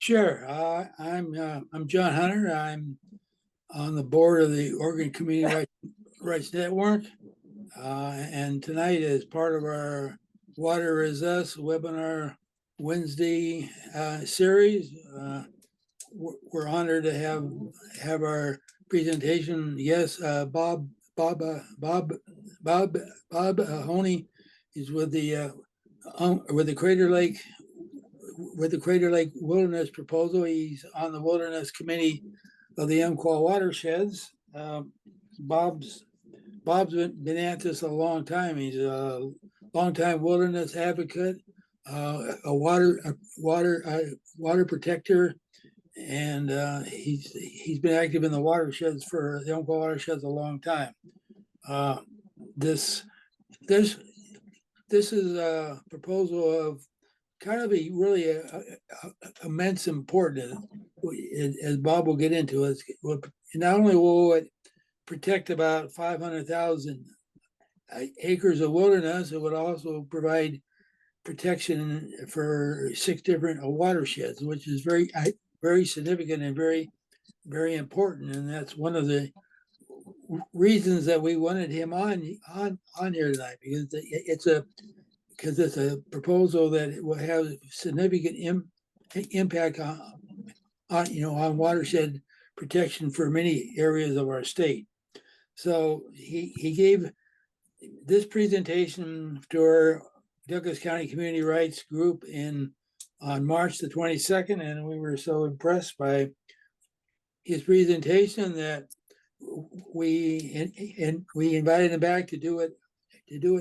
Sure. I'm John Hunter. I'm on the board of the Oregon Community Rights Network. And tonight, as part of our Water is Us webinar Wednesday series, we're honored to have our presentation. Yes, Bob Hoenhe is with the Crater Lake Wilderness proposal. He's on the Wilderness Committee of the Umpqua Watersheds. Bob's been at this a long time. He's a longtime wilderness advocate, a water protector, and he's been active in the watersheds for the Umpqua Watersheds a long time. This is a proposal of kind of really immense importance, as Bob will get into. It not only will it protect about 500,000 acres of wilderness, it would also provide protection for 6 different watersheds, which is very significant and very important. And that's one of the reasons that we wanted him on here tonight, because it's a proposal that will have significant impact on watershed protection for many areas of our state. So he gave this presentation to our Douglas County Community Rights Group on March the 22nd, and we were so impressed by his presentation that we invited him back to do it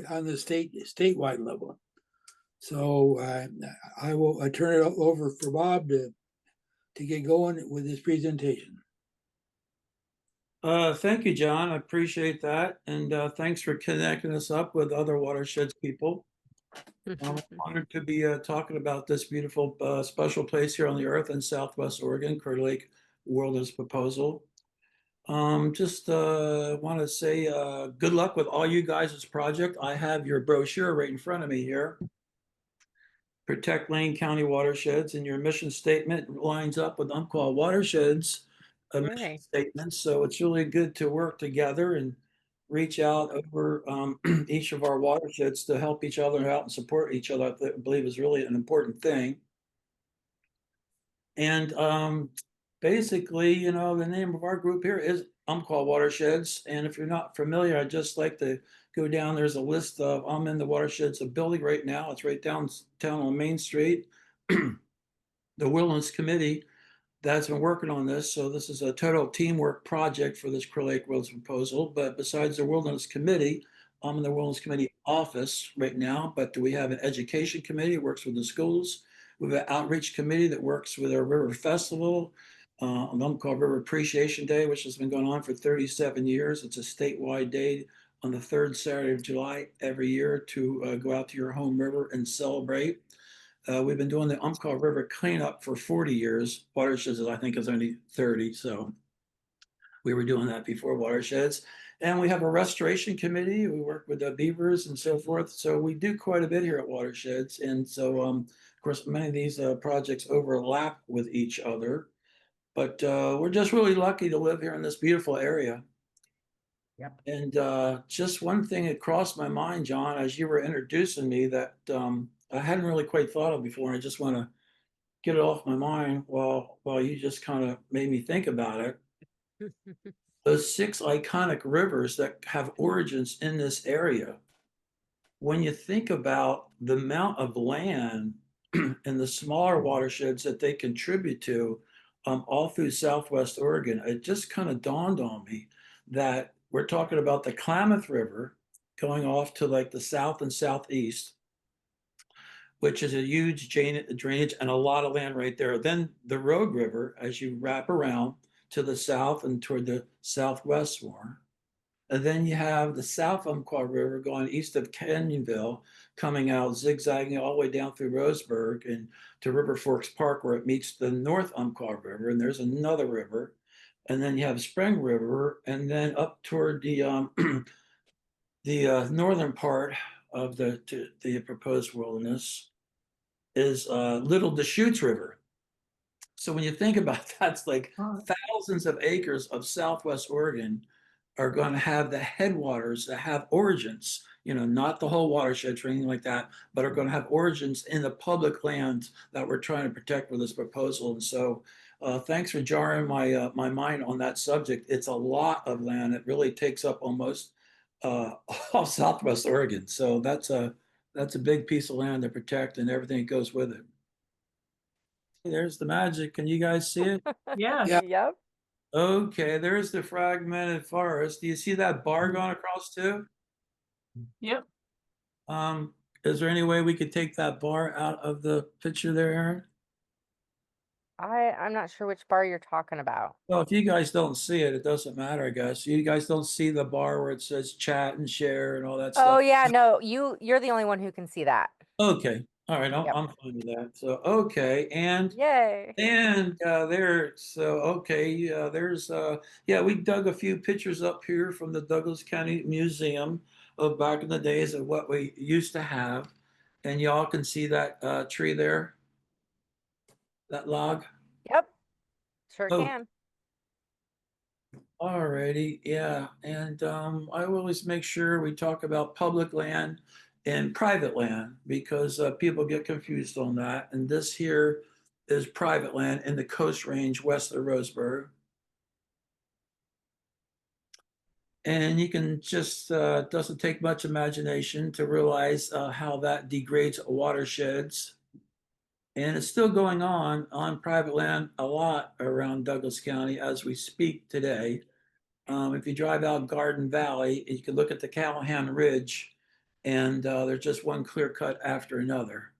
on the statewide level. So I will turn it over for Bob to get going with his presentation. Thank you, John. I appreciate that. And thanks for connecting us up with other watersheds people. I'm honored to be talking about this beautiful special place here on the earth in Southwest Oregon, Crater Lake Wilderness Proposal. Just want to say good luck with all you guys' project. I have your brochure right in front of me here. Protect Lane County watersheds, and your mission statement lines up with Umpqua Watersheds mission statements. So it's really good to work together and reach out over each of our watersheds to help each other out and support each other. I believe is really an important thing. And basically, the name of our group here is Umpqua Watersheds. And if you're not familiar, I'd just like to go down. There's a list of, I'm in the watersheds, a building right now. It's right downtown on Main Street. The Wilderness Committee that's been working on this. So this is a total teamwork project for this Crater Lake Wilderness proposal. But besides the Wilderness Committee, I'm in the Wilderness Committee office right now. But we have an education committee that works with the schools. We have an outreach committee that works with our river festival, on Umpqua River Appreciation Day, which has been going on for 37 years. It's a statewide day on the 3rd Saturday of July every year to go out to your home river and celebrate. We've been doing the Umpqua River cleanup for 40 years. Watersheds, I think, is only 30. So we were doing that before watersheds. And we have a restoration committee. We work with the beavers and so forth. So we do quite a bit here at Watersheds. And so, of course, many of these projects overlap with each other. But we're just really lucky to live here in this beautiful area. Yep. And just one thing that crossed my mind, John, as you were introducing me that I hadn't really quite thought of before. And I just want to get it off my mind while you just kind of made me think about it. Those 6 iconic rivers that have origins in this area. When you think about the amount of land and the smaller watersheds that they contribute to all through Southwest Oregon, it just kind of dawned on me that we're talking about the Klamath River going off to like the south and southeast, which is a huge drainage and a lot of land right there. Then the Rogue River, as you wrap around to the south and toward the southwest more. And then you have the South Umpqua River going east of Canyonville, coming out, zigzagging all the way down through Roseburg and to River Forks Park, where it meets the North Umpqua River. And there's another river. And then you have Spring River, and then up toward the northern part of the proposed wilderness is Little Deschutes River. So when you think about that, it's like Huh. thousands of acres of Southwest Oregon are going to have the headwaters that have origins, not the whole watershed or anything like that, but are going to have origins in the public lands that we're trying to protect with this proposal. And so thanks for jarring my mind on that subject. It's a lot of land. It really takes up almost all Southwest Oregon. So that's a big piece of land to protect and everything that goes with it. There's the magic. Can you guys see it? Yeah. Yeah. Yep. Okay, there's the fragmented forest. Do you see that bar going across too? Yep. Is there any way we could take that bar out of the picture there, Aaron? I'm not sure which bar you're talking about. Well, if you guys don't see it, it doesn't matter, I guess. You guys don't see the bar where it says chat and share and all that Oh stuff. yeah, no, you're the only one who can see that. Okay, all right, Yep. I'm fine with that. So okay, Yay. yeah, we dug a few pictures up here from the Douglas County Museum of back in the days of what we used to have. And y'all can see that tree there, that log. Yep. Sure Oh. can. Alrighty, yeah, and I always make sure we talk about public land and private land because people get confused on that. And this here is private land in the Coast Range west of Roseburg. And you can just, doesn't take much imagination to realize how that degrades watersheds. And it's still going on private land a lot around Douglas County as we speak today. If you drive out Garden Valley, you can look at the Callahan Ridge, and there's just one clear cut after another.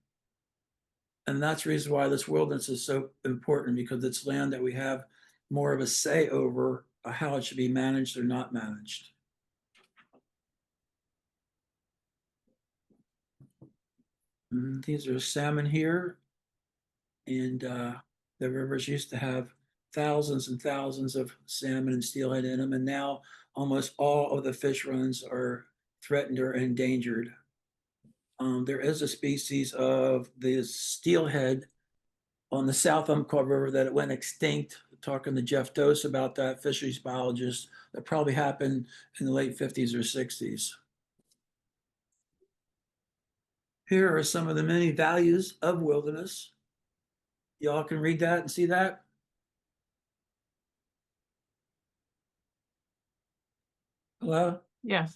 And that's the reason why this wilderness is so important, because it's land that we have more of a say over how it should be managed or not managed. These are salmon here, and the rivers used to have thousands and thousands of salmon and steelhead in them, and now almost all of the fish runs are threatened or endangered. There is a species of the steelhead on the South Umpqua River that it went extinct. Talking to Jeff Dose about that, fisheries biologist, that probably happened in the late 50s or 60s. Here are some of the many values of wilderness. Y'all can read that and see that. Hello? Yes.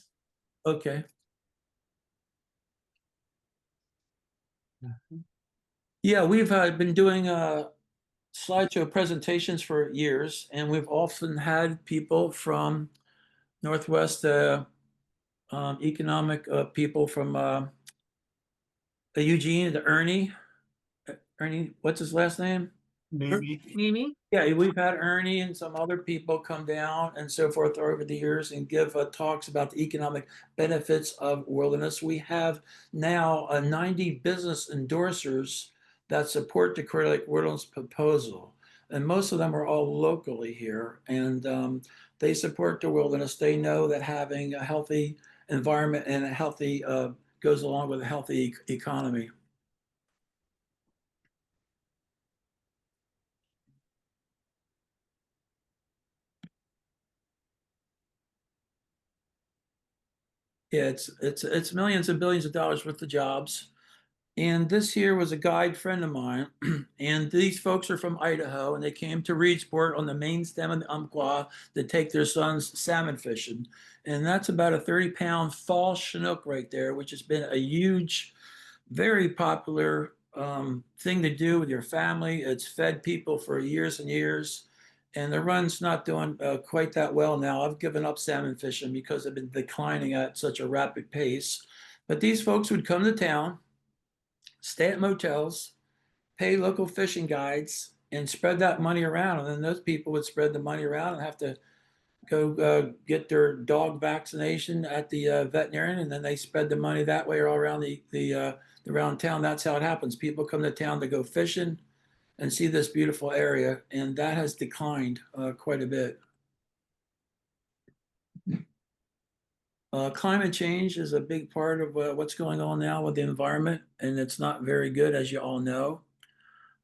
Okay. Yeah, we've been doing slideshow presentations for years, and we've often had people from Northwest economic people from Eugene to Ernie. Ernie, what's his last name? Mimi? Yeah, we've had Ernie and some other people come down and so forth over the years and give talks about the economic benefits of wilderness. We have now 90 business endorsers that support the Crater Lake Wilderness proposal. And most of them are all locally here. And they support the wilderness. They know that having a healthy environment and a healthy goes along with a healthy economy. Yeah, it's millions and billions of dollars worth of jobs. And this here was a guide friend of mine, and these folks are from Idaho, and they came to Reedsport on the main stem of the Umpqua to take their sons salmon fishing. And that's about a 30-pound fall Chinook right there, which has been a huge, very popular thing to do with your family. It's fed people for years and years. And the run's not doing quite that well now. I've given up salmon fishing because I've been declining at such a rapid pace. But these folks would come to town, stay at motels, pay local fishing guides, and spread that money around. And then those people would spread the money around and have to go get their dog vaccination at the veterinarian, and then they spread the money that way all around the around town. That's how it happens. People come to town to go fishing and see this beautiful area, and that has declined quite a bit. Climate change is a big part of what's going on now with the environment, and it's not very good, as you all know.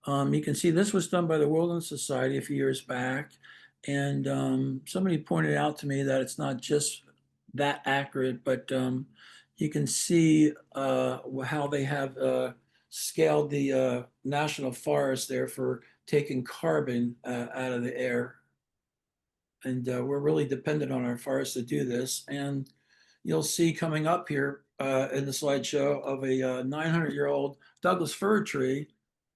You can see this was done by the Wilderness Society a few years back. And somebody pointed out to me that it's not just that accurate, but you can see how they have scaled the national forest there for taking carbon out of the air. And we're really dependent on our forests to do this. And you'll see coming up here in the slideshow of a 900-year-old Douglas fir tree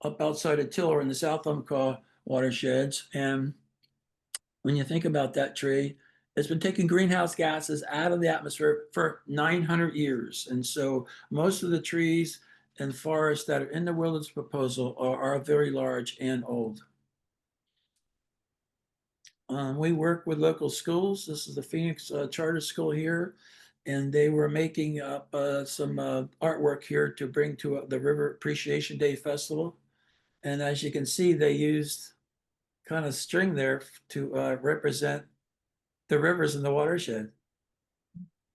up outside of Tiller in the South Umpqua watersheds. And when you think about that tree, it's been taking greenhouse gases out of the atmosphere for 900 years. And so most of the trees and forests that are in the wilderness proposal are very large and old. We work with local schools. This is the Phoenix Charter School here, and they were making up some artwork here to bring to the River Appreciation Day Festival. And as you can see, they used kind of string there to represent the rivers in the watershed.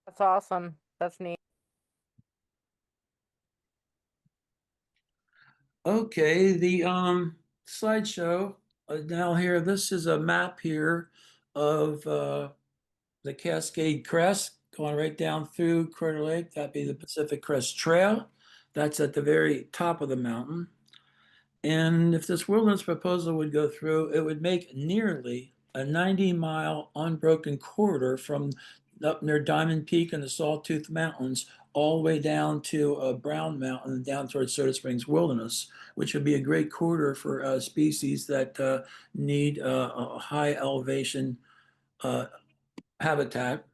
That's awesome. That's neat. Okay, the slideshow now here. This is a map here of the Cascade Crest going right down through Crater Lake. That'd be the Pacific Crest Trail. That's at the very top of the mountain. And if this wilderness proposal would go through, it would make nearly a 90-mile unbroken corridor from up near Diamond Peak and the Sawtooth Mountains all the way down to Brown Mountain and down towards Soda Springs Wilderness, which would be a great corridor for species that need a high elevation habitat.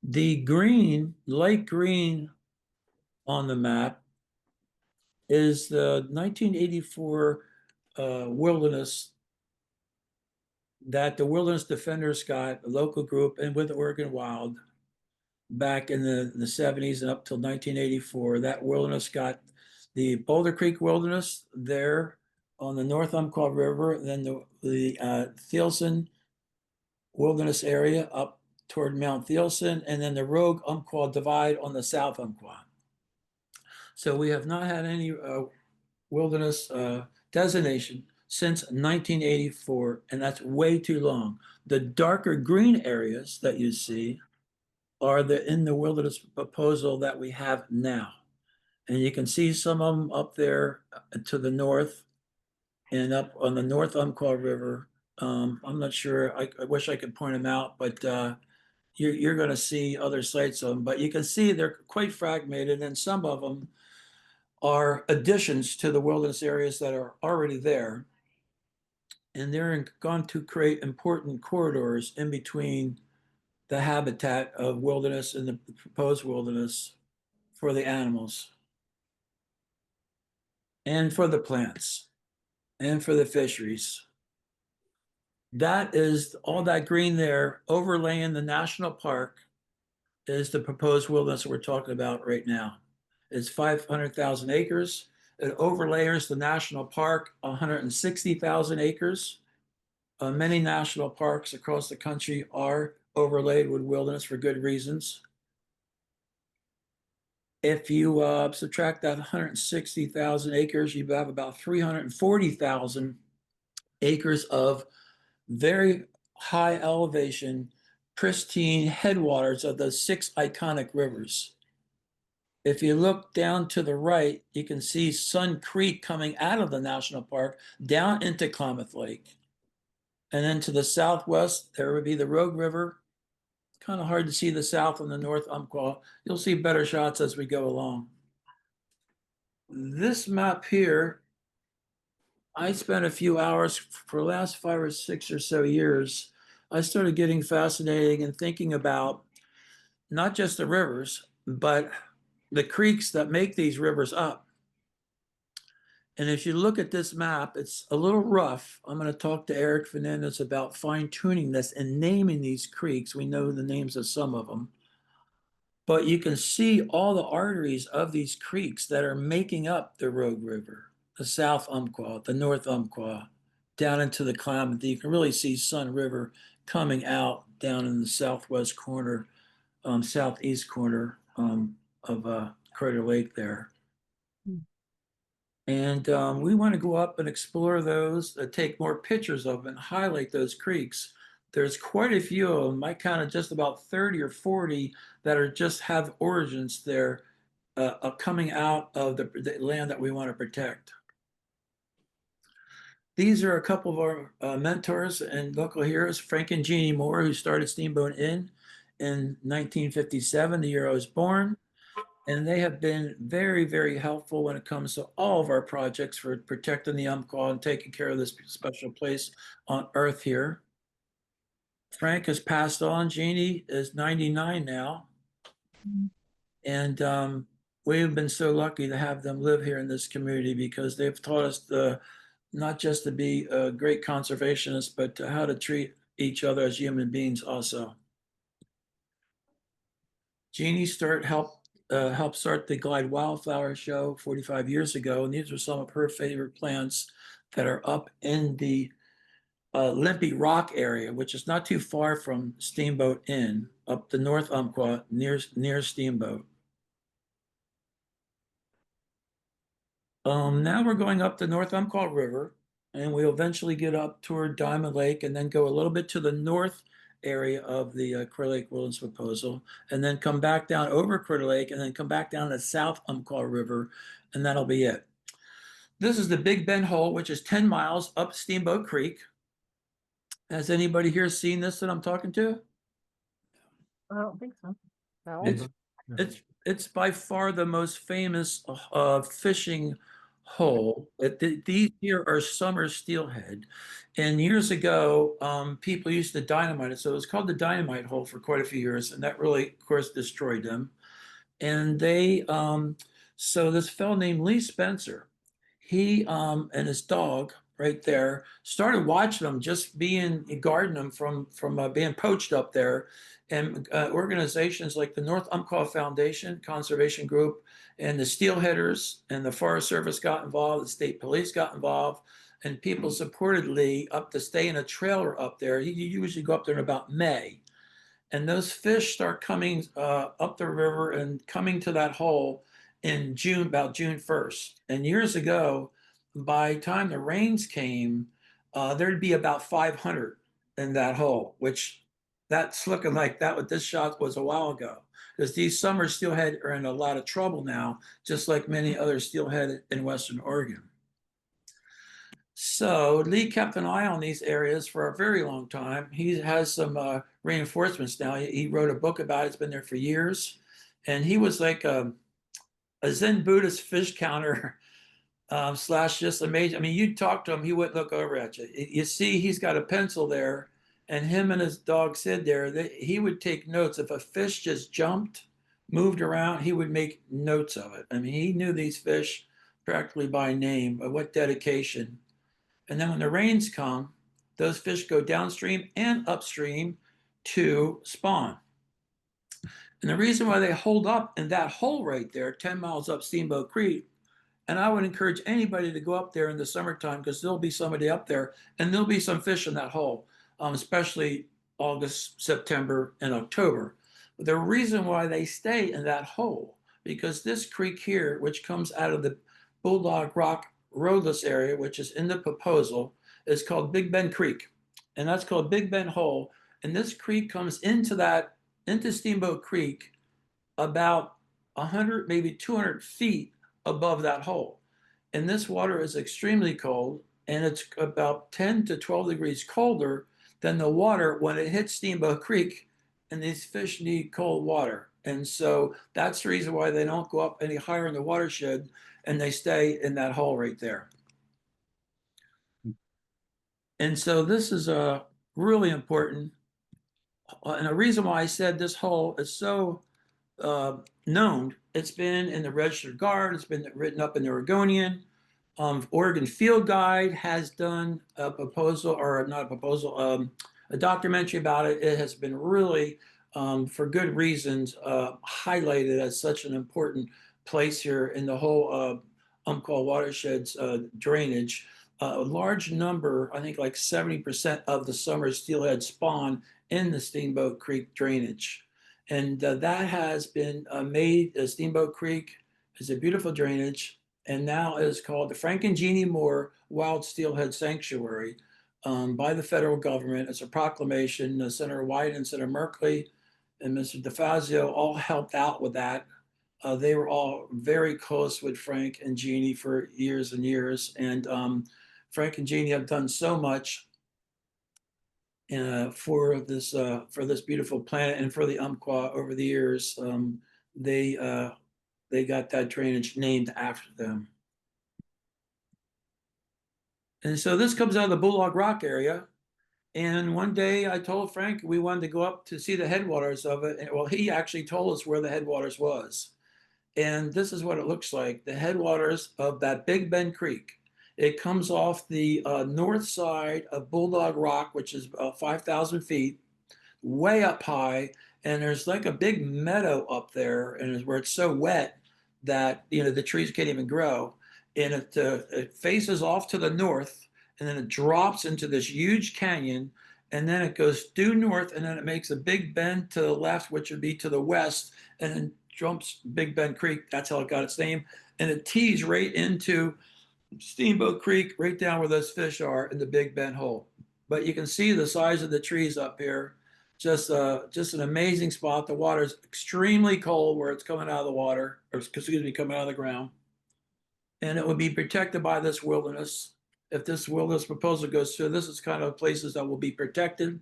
The green, light green on the map is the 1984 wilderness that the Wilderness Defenders got, a local group, and with Oregon Wild back in the 70s and up till 1984. That wilderness got the Boulder Creek Wilderness there on the North Umpqua River, then the Thielsen Wilderness area up toward Mount Thielsen, and then the Rogue-Umpqua Divide on the South Umpqua. So we have not had any wilderness designation since 1984, and that's way too long. The darker green areas that you see are in the wilderness proposal that we have now. And you can see some of them up there to the north and up on the North Umpqua River. I'm not sure, I wish I could point them out, but you're going to see other sites of them. But you can see they're quite fragmented, and some of them are additions to the wilderness areas that are already there. And they're going to create important corridors in between the habitat of wilderness and the proposed wilderness for the animals and for the plants and for the fisheries. That is all that green there overlaying the national park is the proposed wilderness we're talking about right now. It's 500,000 acres. It overlays the national park, 160,000 acres. Many national parks across the country are overlaid with wilderness for good reasons. If you subtract that 160,000 acres, you have about 340,000 acres of very high elevation, pristine headwaters of the 6 iconic rivers. If you look down to the right, you can see Sun Creek coming out of the national park down into Klamath Lake. And then to the southwest, there would be the Rogue River. Kind of hard to see the south and the North Umpqua. You'll see better shots as we go along. This map here, I spent a few hours for the last 5 or 6 or so years. I started getting fascinated and thinking about not just the rivers, but the creeks that make these rivers up. And if you look at this map, it's a little rough. I'm going to talk to Eric Fernandez about fine tuning this and naming these creeks. We know the names of some of them. But you can see all the arteries of these creeks that are making up the Rogue River, the South Umpqua, the North Umpqua, down into the Klamath. You can really see Sun River coming out down in the southwest corner, southeast corner of Crater Lake there. And we want to go up and explore those, take more pictures of and highlight those creeks. There's quite a few of them. I counted just about 30 or 40 that are just have origins there coming out of the land that we want to protect. These are a couple of our mentors and local heroes, Frank and Jeannie Moore, who started Steamboat Inn in 1957, the year I was born. And they have been very, very helpful when it comes to all of our projects for protecting the Umpqua and taking care of this special place on Earth here. Frank has passed on. Jeannie is 99 now. And we've been so lucky to have them live here in this community because they've taught us not just to be great conservationists, but how to treat each other as human beings also. Jeannie helped start the Glide Wildflower Show 45 years ago, and these are some of her favorite plants that are up in the Limpy Rock area, which is not too far from Steamboat Inn, up the North Umpqua near Steamboat. Now we're going up the North Umpqua River, and we'll eventually get up toward Diamond Lake and then go a little bit to the north area of the Crater Lake Wilderness Proposal, and then come back down over Crater Lake and then come back down the South Umpqua River, and that'll be it. This is the Big Bend Hole, which is 10 miles up Steamboat Creek. Has anybody here seen this that I'm talking to? I don't think so. No, It's by far the most famous fishing hole. These here are summer steelhead, and years ago, people used to dynamite it. So it was called the dynamite hole for quite a few years, and that really, of course, destroyed them. And so this fellow named Lee Spencer, he and his dog right there started watching them just guarding them from being poached up there. And organizations like the North Umpqua Foundation Conservation Group and the Steelheaders and the Forest Service got involved, the state police got involved, and people supported Lee up to stay in a trailer up there. He usually go up there in about May. And those fish start coming up the river and coming to that hole in June, about June 1st. And years ago, by the time the rains came, there'd be about 500 in that hole, which that's looking like that what this shot was a while ago. Because these summer steelhead are in a lot of trouble now, just like many other steelhead in Western Oregon. So Lee kept an eye on these areas for a very long time. He has some reinforcements now. He wrote a book about it. It's been there for years. And he was like a Zen Buddhist fish counter slash just amazing. I mean, you'd talk to him, he wouldn't look over at you. You see, he's got a pencil there, and him and his dog Sid there, he would take notes. If a fish just jumped, moved around, he would make notes of it. I mean, he knew these fish practically by name, but what dedication. And then when the rains come, those fish go downstream and upstream to spawn. And the reason why they hold up in that hole right there, 10 miles up Steamboat Creek, and I would encourage anybody to go up there in the summertime because there'll be somebody up there and there'll be some fish in that hole, especially August, September, and October. But the reason why they stay in that hole, because this creek here, which comes out of the Bulldog Rock roadless area, which is in the proposal, is called Big Bend Creek. And that's called Big Bend Hole. And this creek comes into Steamboat Creek about 100, maybe 200 feet above that hole. And this water is extremely cold, and it's about 10 to 12 degrees colder than the water when it hits Steamboat Creek, and these fish need cold water. And so that's the reason why they don't go up any higher in the watershed, and they stay in that hole right there. And so this is really important. And the reason why I said this hole is so known, it's been in the Registered Guard, it's been written up in the Oregonian. Oregon Field Guide has done a proposal, or not a proposal, a documentary about it. It has been really, for good reasons, highlighted as such an important place here in the whole Umpqua Watersheds drainage. A large number, I think like 70% of the summer steelhead spawn in the Steamboat Creek drainage. And that has been made. Steamboat Creek is a beautiful drainage. and now is called the Frank and Jeannie Moore Wild Steelhead Sanctuary by the federal government. It's a proclamation. Senator White and Senator Merkley and Mr. DeFazio all helped out with that. They were all very close with Frank and Jeannie for years and years. And Frank and Jeannie have done so much for this beautiful planet and for the Umpqua over the years. They got that drainage named after them. And so this comes out of the Bulldog Rock area. And one day I told Frank we wanted to go up to see the headwaters of it. And, well, he actually told us where the headwaters was. And this is what it looks like, the headwaters of that Big Bend Creek. It comes off the north side of Bulldog Rock, which is about 5,000 feet, way up high. And there's like a big meadow up there, and where it's so wet that the trees can't even grow. And it faces off to the north, and then it drops into this huge canyon, and then it goes due north, and then it makes a big bend to the left, which would be to the west, and then jumps Big Bend Creek. That's how it got its name. And it tees right into Steamboat Creek, right down where those fish are in the Big Bend hole. But you can see the size of the trees up here. Just an amazing spot. The water is extremely cold where it's coming out of the water, or excuse me, coming out of the ground. And it will be protected by this wilderness. If this wilderness proposal goes through, this is kind of places that will be protected.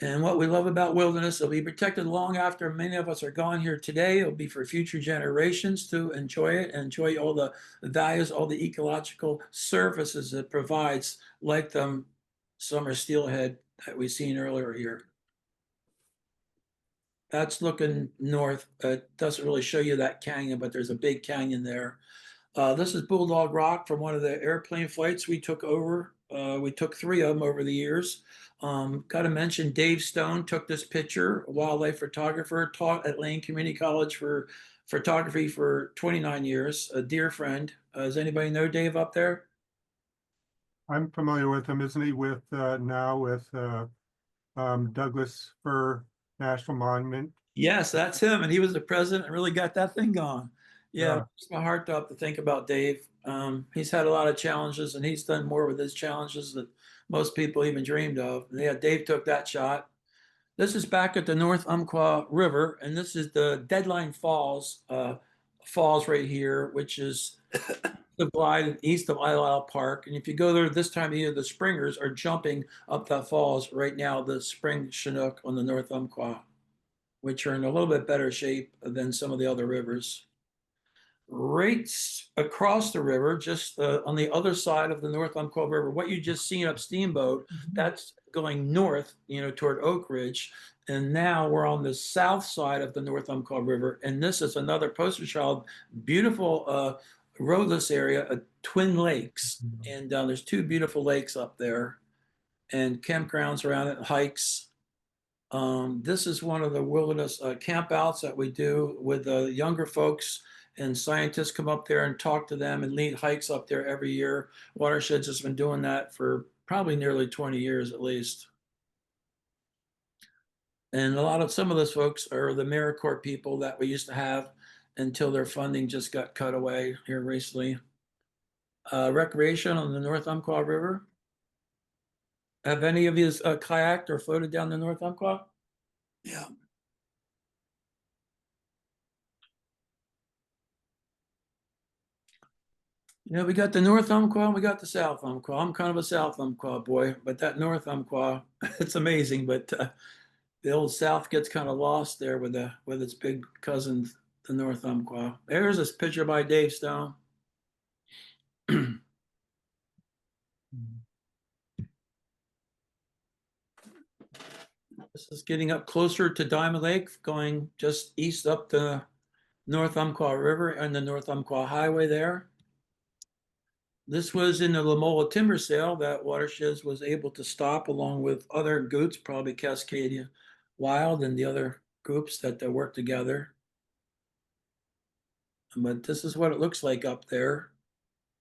And what we love about wilderness, it'll be protected long after many of us are gone here today. It'll be for future generations to enjoy it and enjoy all the values, all the ecological services it provides, like the summer steelhead that we've seen earlier here. That's looking north. It doesn't really show you that canyon, but there's a big canyon there. This is Bulldog Rock from one of the airplane flights we took over. We took 3 of them over the years. Got to mention Dave Stone took this picture, a wildlife photographer, taught at Lane Community College for photography for 29 years, a dear friend. Does anybody know Dave up there? I'm familiar with him. Isn't he with now with Douglas Fir National Monument? Yes, that's him. And he was the president and really got that thing going. Yeah, Yeah. it's my heart up to think about Dave. He's had a lot of challenges, and he's done more with his challenges than most people even dreamed of. And yeah, Dave took that shot. This is back at the North Umpqua River, and this is the Deadline Falls right here, which is the glide east of Isle Park. And if you go there this time of year, the springers are jumping up that falls right now, the spring Chinook on the North Umpqua, which are in a little bit better shape than some of the other rivers. Right across the river, just on the other side of the North Umpqua River, what you just seen up Steamboat, that's going north, toward Oak Ridge. And now we're on the south side of the North Umpqua River. And this is another poster child, beautiful roadless area, Twin Lakes. And there's 2 beautiful lakes up there and campgrounds around it, hikes. This is one of the wilderness campouts that we do with the younger folks, and scientists come up there and talk to them and lead hikes up there every year. Watersheds has been doing that for probably nearly 20 years at least. And some of those folks are the AmeriCorps people that we used to have until their funding just got cut away here recently. Recreation on the North Umpqua River. Have any of you kayaked or floated down the North Umpqua? Yeah. We got the North Umpqua and we got the South Umpqua. I'm kind of a South Umpqua boy, but that North Umpqua, it's amazing. But the old South gets kind of lost there with its big cousin, the North Umpqua. There's this picture by Dave Stone. This is getting up closer to Diamond Lake, going just east up the North Umpqua River and the North Umpqua Highway there. This was in the Lamola timber sale that Watersheds was able to stop along with other groups, probably Cascadia Wild and the other groups that work together. But this is what it looks like up there.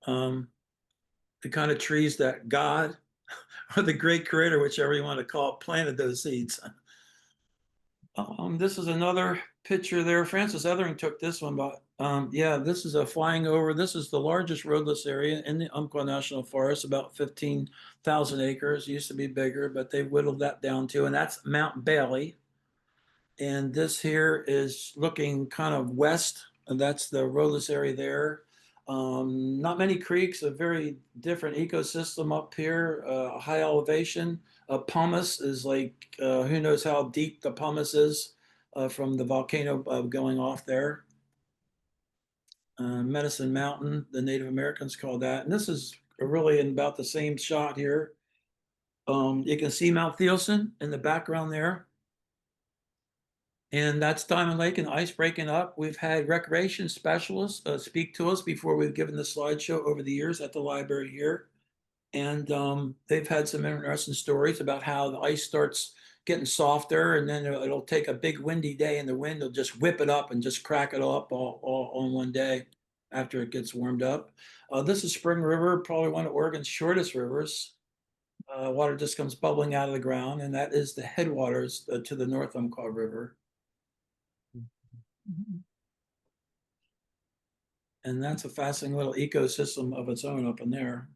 The kind of trees that God or the great creator, whichever you want to call it, planted those seeds. This is another picture there. Francis Ethering took this one about Yeah, this is a flying over. This is the largest roadless area in the Umpqua National Forest, about 15,000 acres. Used to be bigger, but they've whittled that down too. And that's Mount Bailey. And this here is looking kind of west, and that's the roadless area there. Not many creeks, a very different ecosystem up here, high elevation. Pumice is like, who knows how deep the pumice is from the volcano going off there. Medicine Mountain, the Native Americans call that. And this is really in about the same shot here. You can see Mount Thielsen in the background there. And that's Diamond Lake and the ice breaking up. We've had recreation specialists speak to us before we've given the slideshow over the years at the library here. And they've had some interesting stories about how the ice starts getting softer, and then it'll take a big windy day and the wind will just whip it up and just crack it up all on one day after it gets warmed up. This is Spring River, probably one of Oregon's shortest rivers. Water just comes bubbling out of the ground, and that is the headwaters to the North Umpqua River. And that's a fascinating little ecosystem of its own up in there.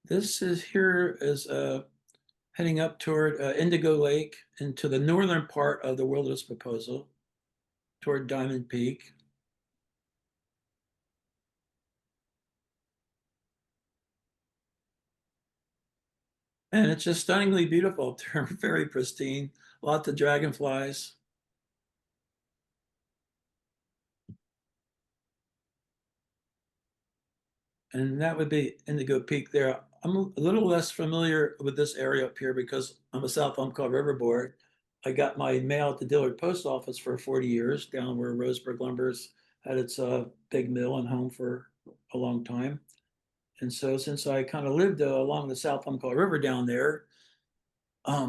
This is here is heading up toward Indigo Lake into the northern part of the wilderness proposal toward Diamond Peak. And it's just stunningly beautiful. They're very pristine, lots of dragonflies. And that would be Indigo Peak there. I'm a little less familiar with this area up here because I'm a South Umpqua River Board. I got my mail at the Dillard Post Office for 40 years down where Roseburg Lumber's had its big mill and home for a long time. And so since I kind of lived along the South Umpqua River down there,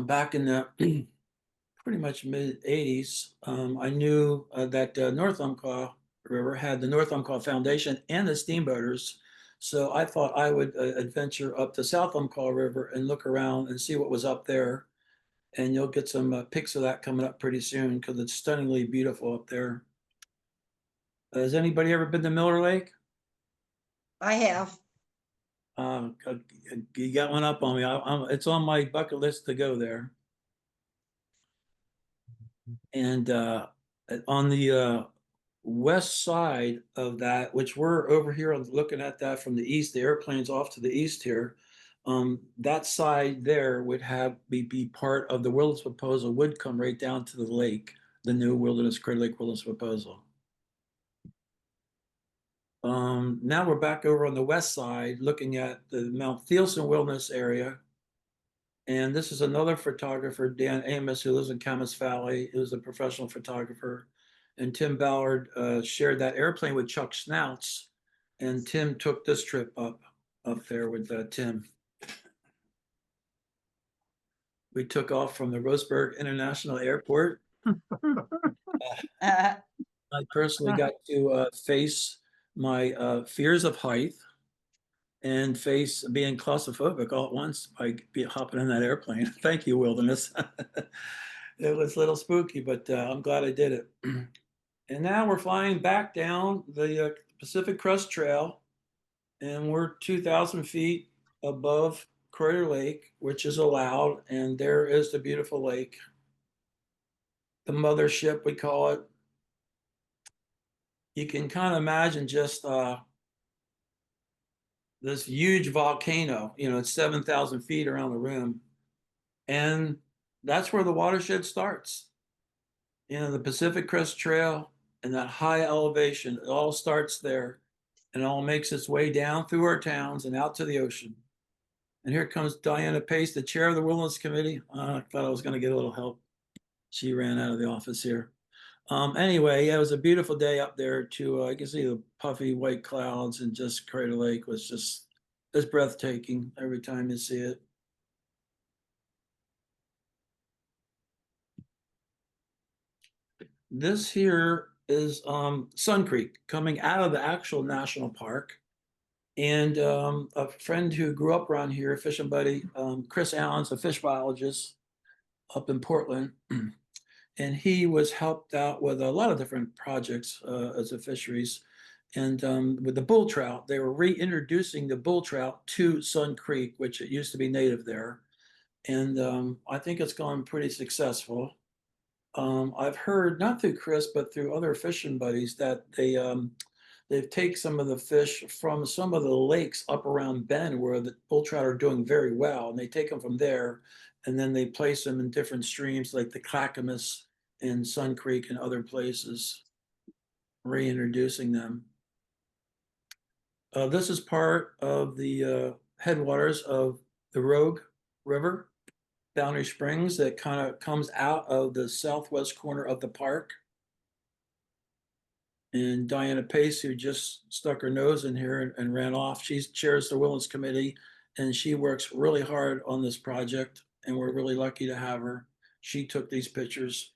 back in the pretty much mid 80s, I knew that North Umpqua River had the North Umpqua Foundation and the steamboaters. So I thought I would adventure up the South Umpqua River and look around and see what was up there. And you'll get some pics of that coming up pretty soon because it's stunningly beautiful up there. Has anybody ever been to Miller Lake? I have. You got one up on me. It's on my bucket list to go there. And on the west side of that, which we're over here looking at that from the east, the airplane's off to the east here. That side there would be part of the wilderness proposal, would come right down to the lake, the new Crater Lake Wilderness Proposal. Now we're back over on the west side looking at the Mount Thielsen Wilderness area. And this is another photographer, Dan Amos, who lives in Camas Valley, who's a professional photographer. And Tim Ballard shared that airplane with Chuck Snouts. And Tim took this trip up there with Tim. We took off from the Roseburg International Airport. I personally got to face my fears of height and face being claustrophobic all at once by hopping in that airplane. Thank you, wilderness. It was a little spooky, but I'm glad I did it. And now we're flying back down the Pacific Crest Trail, and we're 2,000 feet above Crater Lake, which is allowed, and there is the beautiful lake. The mothership, we call it. You can kind of imagine just this huge volcano, it's 7,000 feet around the rim. And that's where the watershed starts. The Pacific Crest Trail and that high elevation, it all starts there and it all makes its way down through our towns and out to the ocean. And here comes Diana Pace, the chair of the Wilderness Committee. I thought I was going to get a little help. She ran out of the office here. Anyway, yeah, it was a beautiful day up there too. I can see the puffy white clouds and just Crater Lake was just, it's breathtaking every time you see it. This here is Sun Creek coming out of the actual national park. And a friend who grew up around here, a fishing buddy, Chris Allen's a fish biologist up in Portland. And he was helped out with a lot of different projects as a fisheries. And with the bull trout, they were reintroducing the bull trout to Sun Creek, which it used to be native there. And I think it's gone pretty successful. I've heard, not through Chris, but through other fishing buddies, that they take some of the fish from some of the lakes up around Bend where the bull trout are doing very well, and they take them from there, and then they place them in different streams like the Clackamas and Sun Creek and other places, reintroducing them. This is part of the headwaters of the Rogue River, Boundary Springs, that kind of comes out of the southwest corner of the park. And Diana Pace, who just stuck her nose in here and ran off, she chairs the Wilderness Committee, and she works really hard on this project, and we're really lucky to have her. She took these pictures.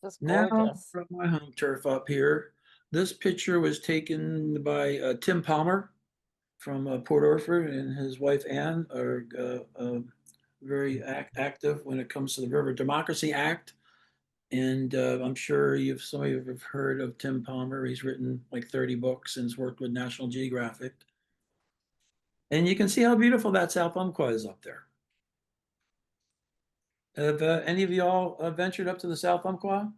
Just Now, gorgeous. from my home turf up here, this picture was taken by Tim Palmer from Port Orford, and his wife Ann are very active when it comes to the River Democracy Act. And I'm sure some of you have heard of Tim Palmer. He's written like 30 books and has worked with National Geographic. And you can see how beautiful that South Umpqua is up there. Have any of y'all ventured up to the South Umpqua?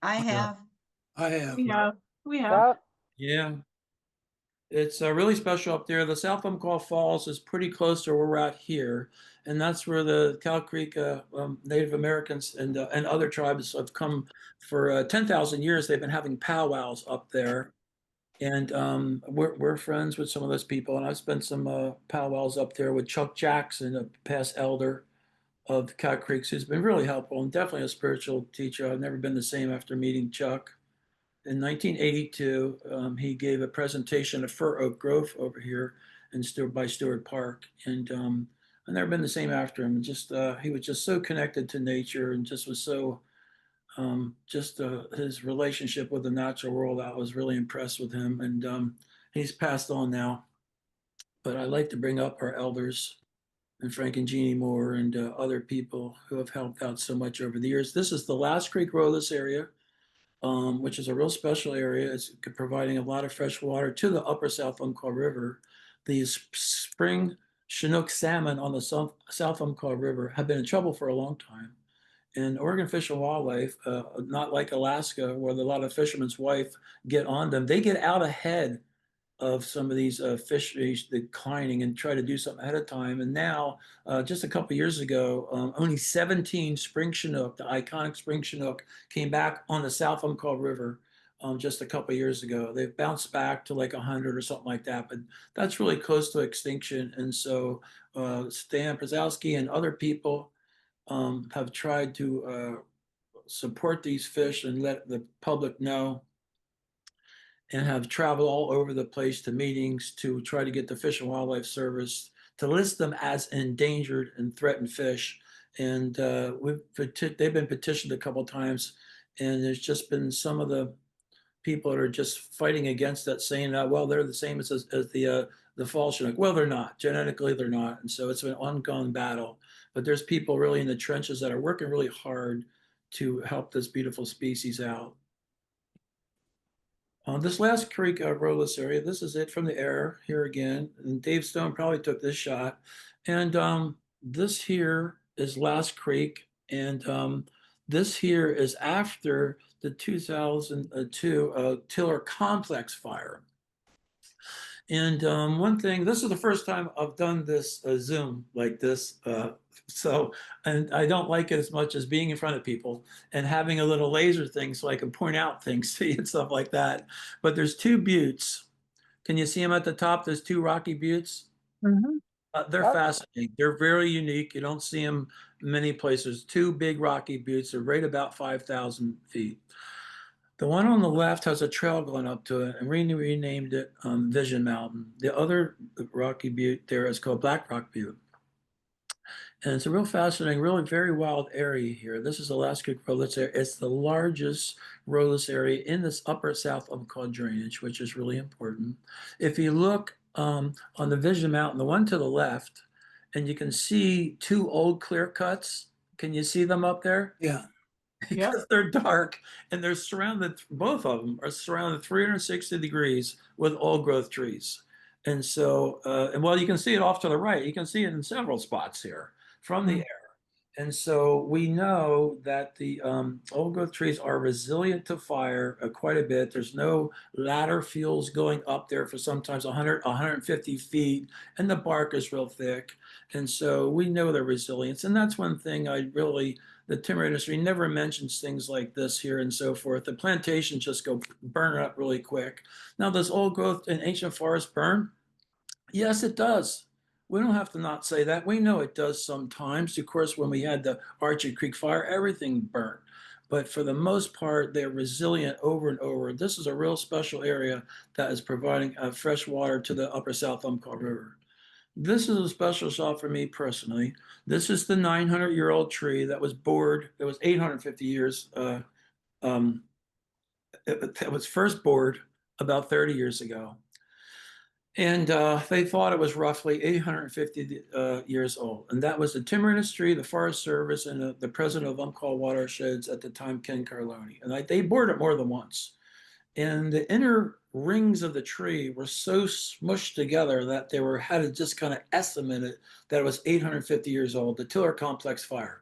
I have. I have. We have. Yep. Yeah. It's really special up there. The South Umpqua Falls is pretty close to where we're at here. And that's where the Cow Creek Native Americans and other tribes have come for 10,000 years. They've been having powwows up there. And we're friends with some of those people. And I've spent some powwows up there with Chuck Jackson, a past elder of the Cow Creeks, who's been really helpful and definitely a spiritual teacher. I've never been the same after meeting Chuck. In 1982, he gave a presentation at Fir Oak Grove over here by Stewart Park, and I've never been the same after him. Just he was just so connected to nature, and just was so his relationship with the natural world. I was really impressed with him, and he's passed on now. But I like to bring up our elders and Frank and Jeannie Moore and other people who have helped out so much over the years. This is the Last Creek Roadless area. Which is a real special area. It's providing a lot of fresh water to the upper South Umpqua River. These spring Chinook salmon on the South Umpqua River have been in trouble for a long time. And Oregon Fish and Wildlife, not like Alaska, where a lot of fishermen's wife get on them, they get out ahead of some of these fish declining and try to do something ahead of time. And now, just a couple of years ago, only 17 spring Chinook, the iconic spring Chinook, came back on the South Umpqua River just a couple of years ago. They've bounced back to like 100 or something like that, but that's really close to extinction. And so Stan Brzezowski and other people have tried to support these fish and let the public know, and have traveled all over the place to meetings to try to get the Fish and Wildlife Service to list them as endangered and threatened fish. And they've been petitioned a couple of times, and there's just been some of the people that are just fighting against that, saying, well, they're the same as the fall Chinook. Well, they're not. Genetically, they're not. And so it's an ongoing battle. But there's people really in the trenches that are working really hard to help this beautiful species out. This last creek roadless area, this is it from the air here again. And Dave Stone probably took this shot. And this here is Last Creek. And this here is after the 2002 Tiller Complex fire. And one thing, this is the first time I've done this Zoom like this. And I don't like it as much as being in front of people and having a little laser thing so I can point out things to you and stuff like that. But there's two buttes. Can you see them at the top? There's two rocky buttes. They're Yep. fascinating. They're very unique. You don't see them many places. Two big rocky buttes. They're right about 5,000 feet. The one on the left has a trail going up to it, and we renamed it Vision Mountain. The other rocky butte there is called Black Rock Butte. And it's a real fascinating, really very wild area here. This is Alaska roadless area. It's the largest roadless area in this upper South Umpqua drainage, which is really important. If you look on the Vision Mountain, the one to the left, and you can see two old clear cuts. Can you see them up there? Yeah. Because they're dark and they're surrounded, both of them are surrounded 360 degrees with old growth trees. And so, and well, you can see it off to the right. You can see it in several spots here from the air. And so we know that the old growth trees are resilient to fire quite a bit. There's no ladder fuels going up there for sometimes 100, 150 feet, and the bark is real thick. And so we know their resilience. And that's one thing the timber industry never mentions things like this here and so forth. The plantations just go burn up really quick. Now, does old growth and ancient forest burn? Yes, it does. We don't have to not say that. We know it does sometimes. Of course, when we had the Archer Creek fire, everything burnt. But for the most part, they're resilient over and over. This is a real special area that is providing fresh water to the upper South Umpqua River. This is a special shot for me personally. This is the 900-year-old tree that was bored. It was 850 years. It was first bored about 30 years ago. And they thought it was roughly 850 years old. And that was the timber industry, the Forest Service, and the president of Umpqua Watersheds at the time, Ken Carloni. And they bored it more than once. And the inner rings of the tree were so smushed together that they had to just kind of estimate it that it was 850 years old, the Tiller Complex fire.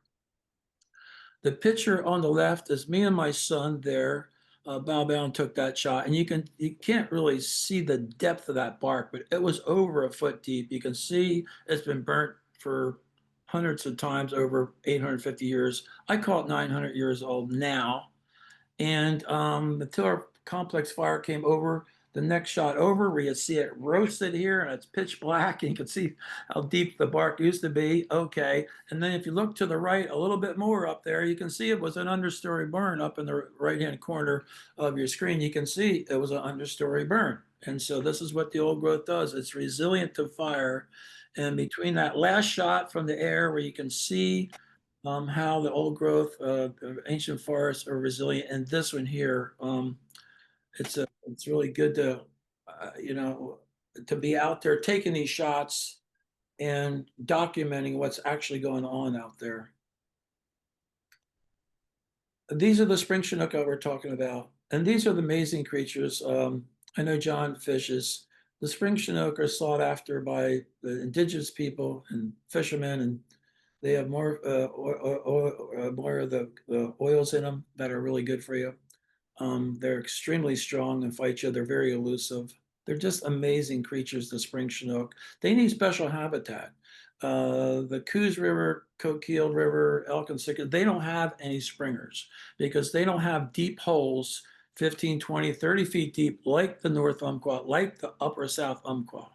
The picture on the left is me and my son there. Bow and took that shot, and you can't really see the depth of that bark, but it was over a foot deep. You can see it's been burnt for hundreds of times over 850 years. I call it 900 years old now. And the Tiller Complex fire came over the next shot over where you see it roasted here and it's pitch black and you can see how deep the bark used to be. Okay. And then if you look to the right a little bit more up there, you can see it was an understory burn up in the right-hand corner of your screen. You can see it was an understory burn. And so this is what the old growth does. It's resilient to fire. And between that last shot from the air where you can see how the old growth ancient forests are resilient, and this one here, it's really good to to be out there taking these shots and documenting what's actually going on out there. These are the spring chinook we're talking about, and these are the amazing creatures. I know John fishes. The spring chinook are sought after by the indigenous people and fishermen, and they have more of the oils in them that are really good for you. They're extremely strong and fight you. They're very elusive. They're just amazing creatures, the spring chinook. They need special habitat. The Coos River, Coquille River, Elk and Sitka, they don't have any springers because they don't have deep holes 15, 20, 30 feet deep like the North Umpqua, like the Upper South Umpqua.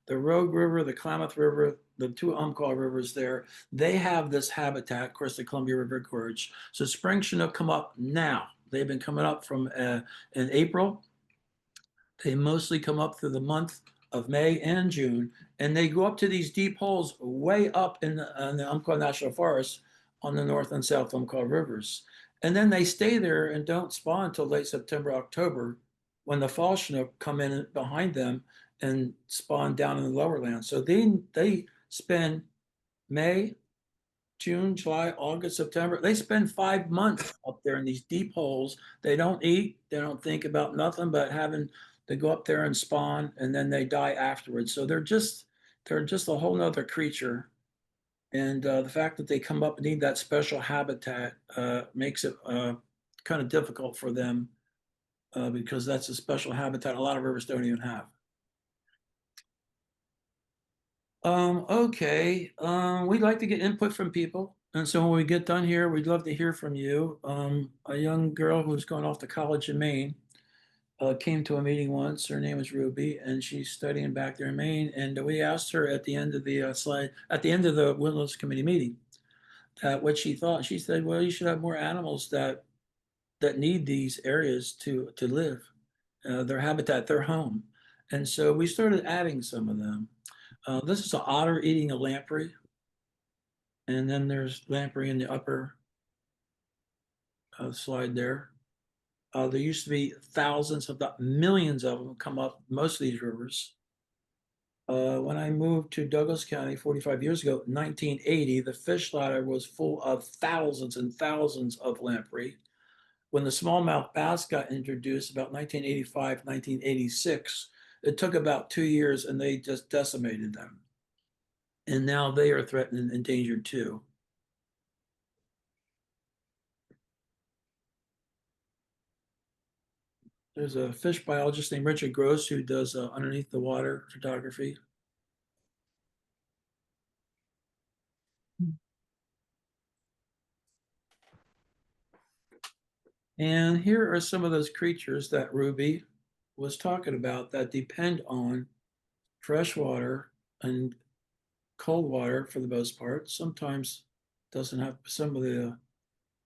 The Rogue River, the Klamath River, the two Umpqua rivers there, they have this habitat, of course, the Columbia River Gorge. So spring chinook come up now. They've been coming up from in April. They mostly come up through the month of May and June, and they go up to these deep holes way up in the Umpqua National Forest on the North and South Umpqua rivers. And then they stay there and don't spawn until late September, October, when the fall chinook come in behind them and spawn down in the lower land. So they spend May, June, July, August, September. They spend 5 months up there in these deep holes. They don't eat. They don't think about nothing but having to go up there and spawn, and then they die afterwards. So they're just a whole nother creature. And the fact that they come up and need that special habitat makes it kind of difficult for them because that's a special habitat a lot of rivers don't even have. Okay, we'd like to get input from people. And so when we get done here, we'd love to hear from you. A young girl who's going off to college in Maine came to a meeting once. Her name is Ruby, and she's studying back there in Maine. And we asked her at the end of the at the end of the Wilderness Committee meeting, what she thought. She said, well, you should have more animals that need these areas to live, their habitat, their home. And so we started adding some of them. This is an otter eating a lamprey. And then there's lamprey in the upper slide there. There used to be thousands, if not millions of them come up most of these rivers. When I moved to Douglas County 45 years ago, 1980, the fish ladder was full of thousands and thousands of lamprey. When the smallmouth bass got introduced about 1985, 1986, it took about 2 years and they just decimated them. And now they are threatened and endangered too. There's a fish biologist named Richard Gross who does underneath the water photography. And here are some of those creatures that Ruby was talking about that depend on fresh water and cold water for the most part. Sometimes doesn't have, some of the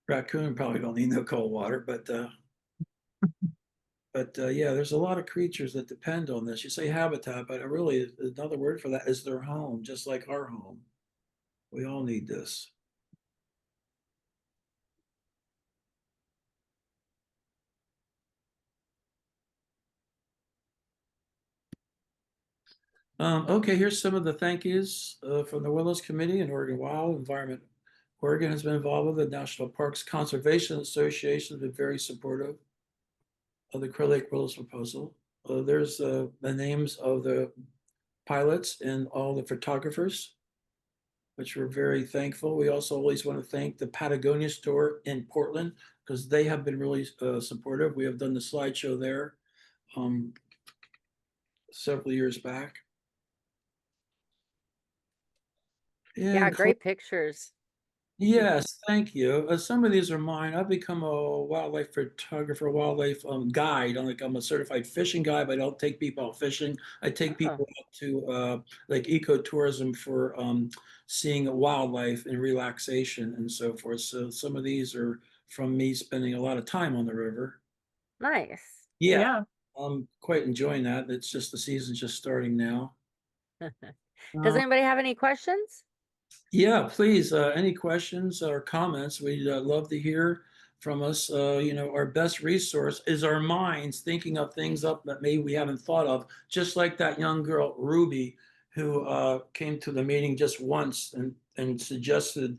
raccoon probably don't need no cold water, but yeah, there's a lot of creatures that depend on this. You say habitat, but really another word for that is their home, just like our home. We all need this. Okay, here's some of the thank yous from the Wilderness Committee and Oregon Wild Environment. Oregon has been involved with the National Parks Conservation Association, has been very supportive of the Crater Lake Wilderness proposal. There's the names of the pilots and all the photographers, which we're very thankful. We also always want to thank the Patagonia store in Portland because they have been really supportive. We have done the slideshow there several years back. Yeah, And great pictures. yes, thank you. Some of these are mine. I've become a wildlife photographer, wildlife guide. I'm a certified fishing guide, but I don't take people out fishing. I take people out to like ecotourism for seeing wildlife and relaxation and so forth. So some of these are from me spending a lot of time on the river. Nice. Yeah, I'm quite enjoying that. It's just the season's just starting now. Does anybody have any questions? Yeah, please, any questions or comments? We'd love to hear from us. You know, our best resource is our minds thinking of things up that maybe we haven't thought of, just like that young girl, Ruby, who came to the meeting just once and suggested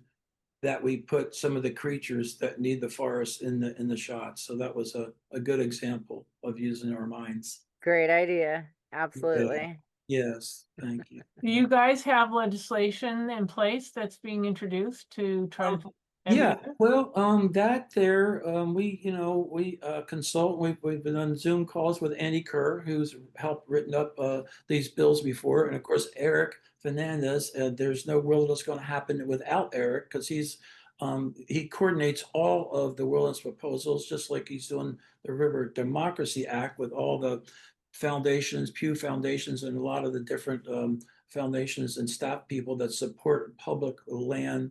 that we put some of the creatures that need the forest in the shots. So that was a good example of using our minds. Great idea. Yeah. Absolutely. Yes, thank you. Do you guys have legislation in place that's being introduced to try to? Yeah, well, that there, we, you know, we consult, we've been on Zoom calls with Andy Kerr, who's helped written up these bills before. And of course, Eric Fernandez, there's no world that's going to happen without Eric because he coordinates all of the wilderness proposals, just like he's doing the River Democracy Act with all the foundations, Pew Foundations, and a lot of the different foundations and staff people that support public land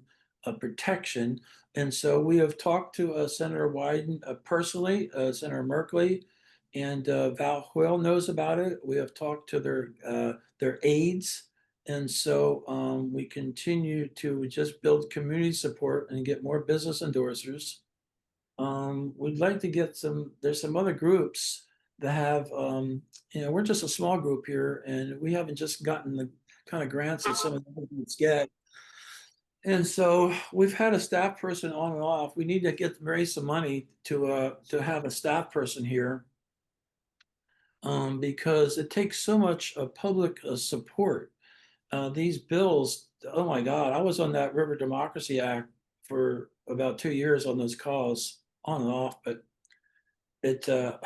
protection. And so we have talked to Senator Wyden personally, Senator Merkley, and Val Hoyle knows about it. We have talked to their aides. And so we continue to just build community support and get more business endorsers. We'd like to get there's some other groups that have, you know, we're just a small group here and we haven't just gotten the kind of grants that some of the groups get. And so we've had a staff person on and off. We need to raise some money to have a staff person here because it takes so much public support. These bills, oh my God, I was on that River Democracy Act for about 2 years on those calls on and off, but the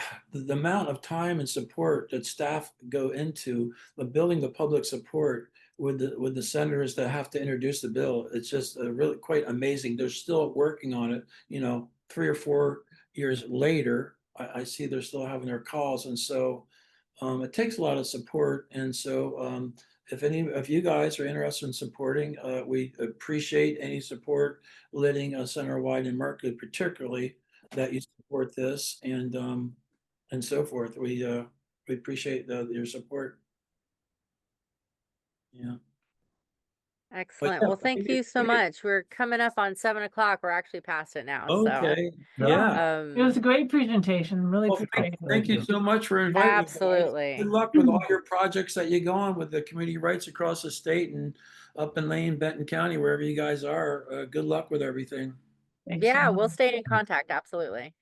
amount of time and support that staff go into the building the public support with the senators that have to introduce the bill, it's just really quite amazing. They're still working on it, you know, 3 or 4 years later. I see they're still having their calls, and so it takes a lot of support. And so if any of you guys are interested in supporting, we appreciate any support, letting Senator Wyden and Merkley particularly, that you support this and so forth. We appreciate your support. Yeah. Excellent. yeah, Well, thank you so much. We're coming up on 7 o'clock. We're actually past it now. Okay, Yeah. yeah. It was a So, great presentation, really Well, appreciate it. thank you so much for inviting me. guys. absolutely. Good luck with all your projects that you go on with the community rights across the state and up in Lane, Benton County, wherever you guys are. Good luck with everything. Thanks, Yeah, Alan. we'll stay in contact. Absolutely.